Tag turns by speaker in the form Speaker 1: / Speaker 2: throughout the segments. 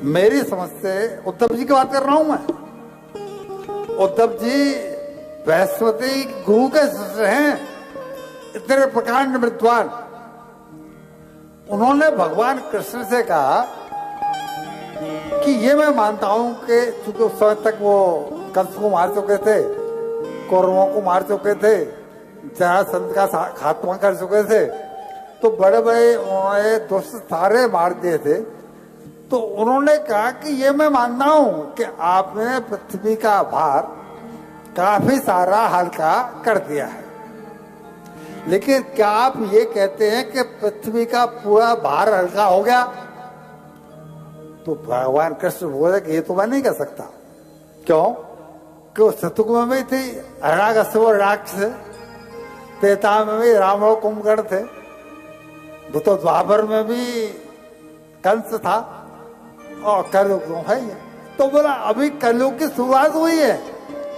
Speaker 1: मेरी समझ से उद्धव जी की बात कर रहा हूं मैं। उद्धव जी बृहस्पति गुरु के शिष्य हैं, इतने प्रकांड विद्वान। उन्होंने भगवान कृष्ण से कहा कि ये मैं मानता हूं कि चूंकि उस समय तक वो कंस को मार चुके थे, कौरवों को मार चुके थे, जरासंध का खात्मा कर चुके थे, तो बड़े बड़े उन्होंने दुष्ट सारे मार दिए थे। तो उन्होंने कहा कि ये मैं मानता हूं कि आपने पृथ्वी का भार काफी सारा हल्का कर दिया है, लेकिन क्या आप ये कहते हैं कि पृथ्वी का पूरा भार हल्का हो गया? तो भगवान कृष्ण बोले कि ये तो मैं नहीं कर सकता। क्यों? कि सतयुग में भी थी हिरण्यकश्यप राक्षस, त्रेता में भी रावण कुंभकर्ण थे, तो द्वापर में भी कंस था, और कलयुग में है। तो बोला अभी कलयुग की शुरुआत हुई है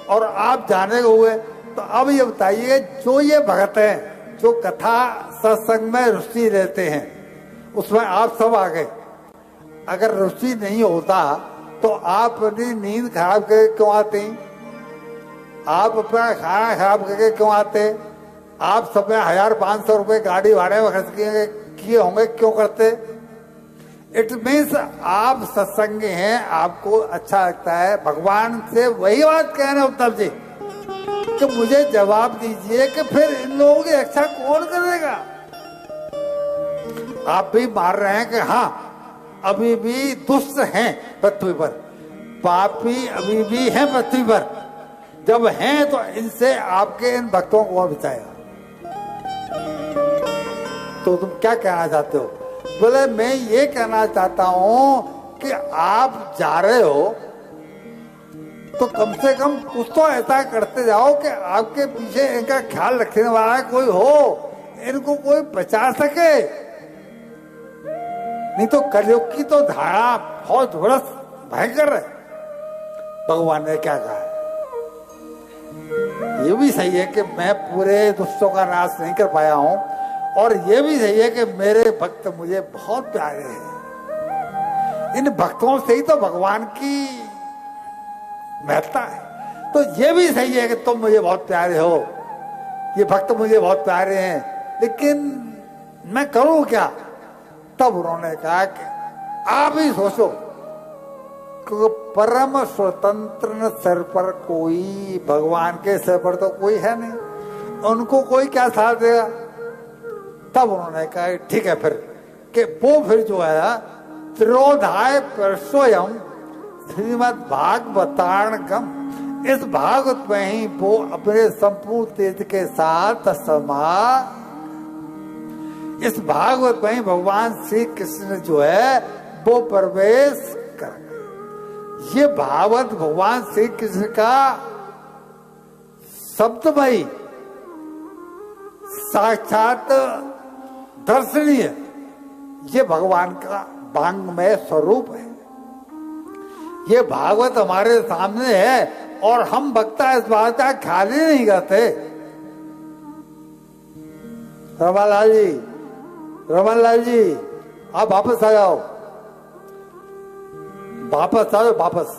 Speaker 1: और आप जाने हुए। तो अब ये बताइए, जो ये भगत हैं जो कथा सत्संग में रुचि लेते हैं, उसमें आप सब आ गए। अगर रुचि नहीं होता तो आप अपनी नींद खराब करके क्यों आते? आप अपना खाना खराब करके क्यों आते? आप सब में 1500 रुपए गाड़ी भाड़े में खर्च किए होंगे, क्यों करते? इट मीन्स आप सत्संगी हैं, आपको अच्छा लगता है। भगवान से वही बात कह रहे हैं उद्धव जी कि मुझे जवाब दीजिए कि फिर इन लोगों की रक्षा कौन करेगा? आप भी मार रहे हैं कि हाँ अभी भी दुष्ट हैं पृथ्वी पर, पापी अभी भी हैं पृथ्वी पर। जब हैं तो इनसे आपके इन भक्तों को कौन बचाएगा? तो तुम क्या कहना चाहते हो? बोले मैं ये कहना चाहता हूं कि आप जा रहे हो तो कम से कम कुछ तो ऐसा करते जाओ कि आपके पीछे इनका ख्याल रखने वाला कोई हो, इनको कोई बचा सके। नहीं तो कलयुग की तो धारा बहुत भयंकर है। भगवान ने क्या कहा? ये भी सही है कि मैं पूरे दुष्टों का नाश नहीं कर पाया हूं, और ये भी सही है कि मेरे भक्त मुझे बहुत प्यारे हैं। इन भक्तों से ही तो भगवान की महत्ता है। तो ये भी सही है कि तुम मुझे बहुत प्यारे हो, ये भक्त मुझे बहुत प्यारे हैं, लेकिन मैं करूं क्या? तब उन्होंने कहा कि आप ही सोचो, परम स्वतंत्र सिर पर कोई, भगवान के सिर पर तो कोई है नहीं, उनको कोई क्या साथ देगा? तब उन्होंने कहा ठीक है फिर, कि वो फिर जो है त्रियोधाय परसोयम श्रीमद् भागवतारणगम, इस भागवत में ही वो अपने संपूर्ण तेज के साथ समा, इस भागवत में ही भगवान श्री कृष्ण जो है वो प्रवेश कर। ये भागवत भगवान श्री कृष्ण का शब्दमयी साक्षात दर्शनीय, ये भगवान का वांग्मय स्वरूप है। ये भागवत हमारे सामने है और हम वक्ता इस बात का ख्याल ही नहीं करते। रमालाल जी, रमनलाल जी, आप वापस आ जाओ, वापस आओ, वापस।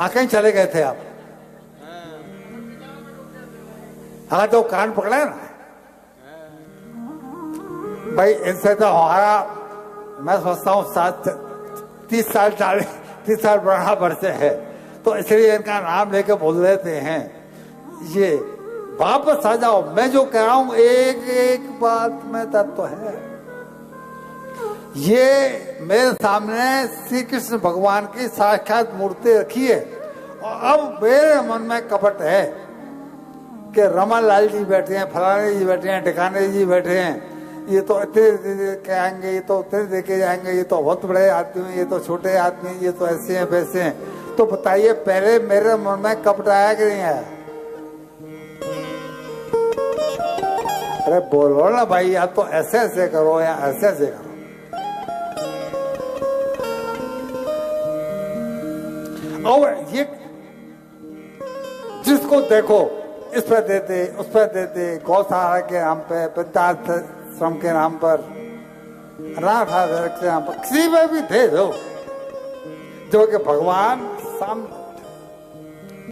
Speaker 1: कहीं चले गए थे आप? हाँ, तो कान पकड़ा ना भाई। इनसे तो हमारा, मैं सोचता हूँ 30 साल बराबर से है, तो इसलिए इनका नाम लेके बोल देते हैं। ये वापस आ जाओ, मैं जो कह रहा हूं एक एक बात में तत्व है। ये मेरे सामने श्री कृष्ण भगवान की साक्षात मूर्ति रखी है, और अब मेरे मन में कपट है कि रमनलाल जी बैठे हैं, फलाने जी बैठे हैं, टिकाने जी बैठे हैं, ये तो इतने के आएंगे, ये तो उतने देके जाएंगे, ये तो बहुत बड़े आदमी हैं, ये तो छोटे आदमी हैं, ये तो ऐसे हैं वैसे हैं। तो बताइए पहले मेरे मन में कपट आया कि नहीं आया? अरे बोलो ना भाई, या तो ऐसे ऐसे करो या ऐसे ऐसे करो। और ये जिसको देखो इस पर देते, उस पर देते, गौशाला के नाम पे, वृद्धाश्रम के नाम पर, राठा किसी में भी थे जो कि भगवान साम